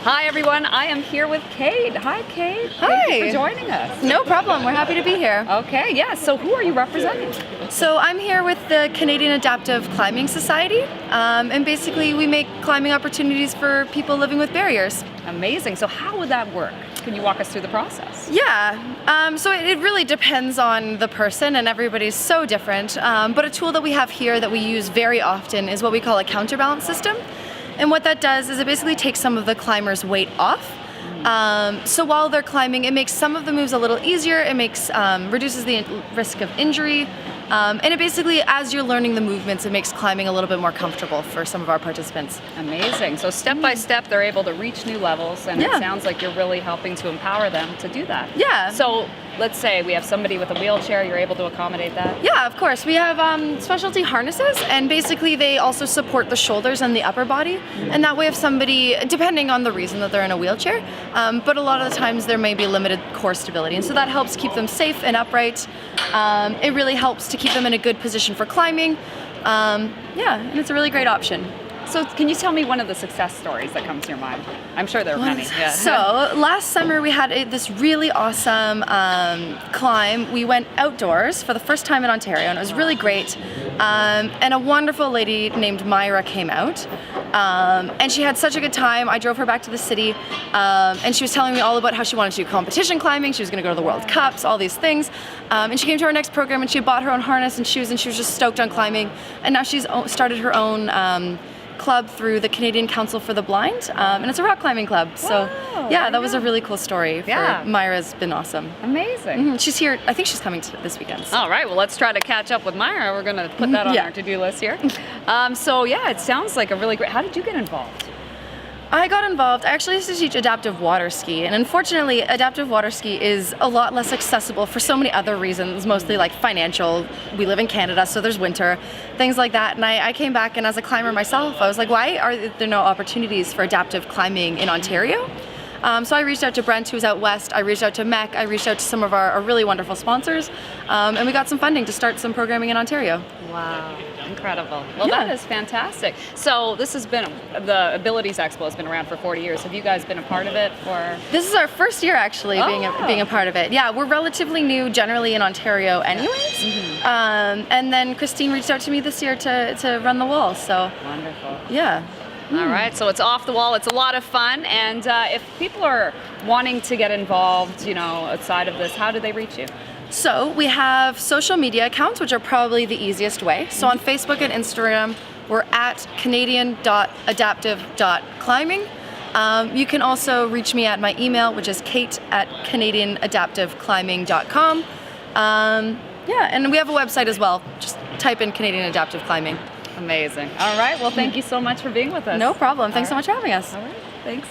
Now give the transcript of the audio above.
Hi everyone, I am here with Kate. Hi Kate. Hi. Thank you for joining us. No problem, we're happy to be here. Okay, yeah, so who are you representing? So I'm here with the Canadian Adaptive Climbing Society, and basically we make climbing opportunities for people living with barriers. Amazing, so how would that work? Can you walk us through the process? Yeah, so it really depends on the person and everybody's so different, but a tool that we have here that we use very often is what we call a counterbalance system. And what that does is it basically takes some of the climber's weight off. So while they're climbing, it makes some of the moves a little easier, it makes reduces the risk of injury, and it basically, as you're learning the movements, it makes climbing a little bit more comfortable for some of our participants. Amazing, so step by step they're able to reach new levels, and it sounds like you're really helping to empower them to do that. Yeah. So let's say we have somebody with a wheelchair, you're able to accommodate that? Yeah, of course. We have specialty harnesses, and basically they also support the shoulders and the upper body. And that way if somebody, depending on the reason that they're in a wheelchair, but a lot of the times there may be limited core stability. And so that helps keep them safe and upright. It really helps to keep them in a good position for climbing. Yeah, and it's a really great option. So can you tell me one of the success stories that comes to your mind? I'm sure there are many. Yeah. So last summer we had this really awesome climb. We went outdoors for the first time in Ontario, and it was really great. And a wonderful lady named Myra came out, and she had such a good time. I drove her back to the city, and she was telling me all about how she wanted to do competition climbing. She was going to go to the World Cups, all these things. And she came to our next program, and she bought her own harness and shoes, and she was just stoked on climbing. And now she's started her own club through the Canadian Council for the Blind, and it's a rock climbing club. So yeah, that was a really cool story. Myra's been awesome. Amazing. She's here, I think she's coming this weekend. All right, well let's try to catch up with Myra. We're gonna put that on our to-do list here. So yeah, it sounds like a really great, how did you get involved? I got involved, I actually used to teach adaptive water ski, and unfortunately adaptive water ski is a lot less accessible for so many other reasons, mostly like financial. We live in Canada, so there's winter, things like that. And I came back, and as a climber myself, I was like, why are there no opportunities for adaptive climbing in Ontario? So I reached out to Brent, who's out west, I reached out to MEC, I reached out to some of our really wonderful sponsors, and we got some funding to start some programming in Ontario. Wow, incredible. Well, that is fantastic. So this has been, the Abilities Expo has been around for 40 years. Have you guys been a part of it for? This is our first year actually being a part of it. Yeah, we're relatively new generally in Ontario anyways. And then Christine reached out to me this year to run the wall, so. Wonderful. Yeah. All right, so it's off the wall, it's a lot of fun, and if people are wanting to get involved, you know, outside of this, how do they reach you? So we have social media accounts, which are probably the easiest way. So on Facebook and Instagram, we're at canadian.adaptive.climbing. You can also reach me at my email, which is kate@canadianadaptiveclimbing.com. Yeah, and we have a website as well. Just type in Canadian Adaptive Climbing. Amazing. All right, well, thank you so much for being with us. No problem. Thanks so much for having us. All right, thanks.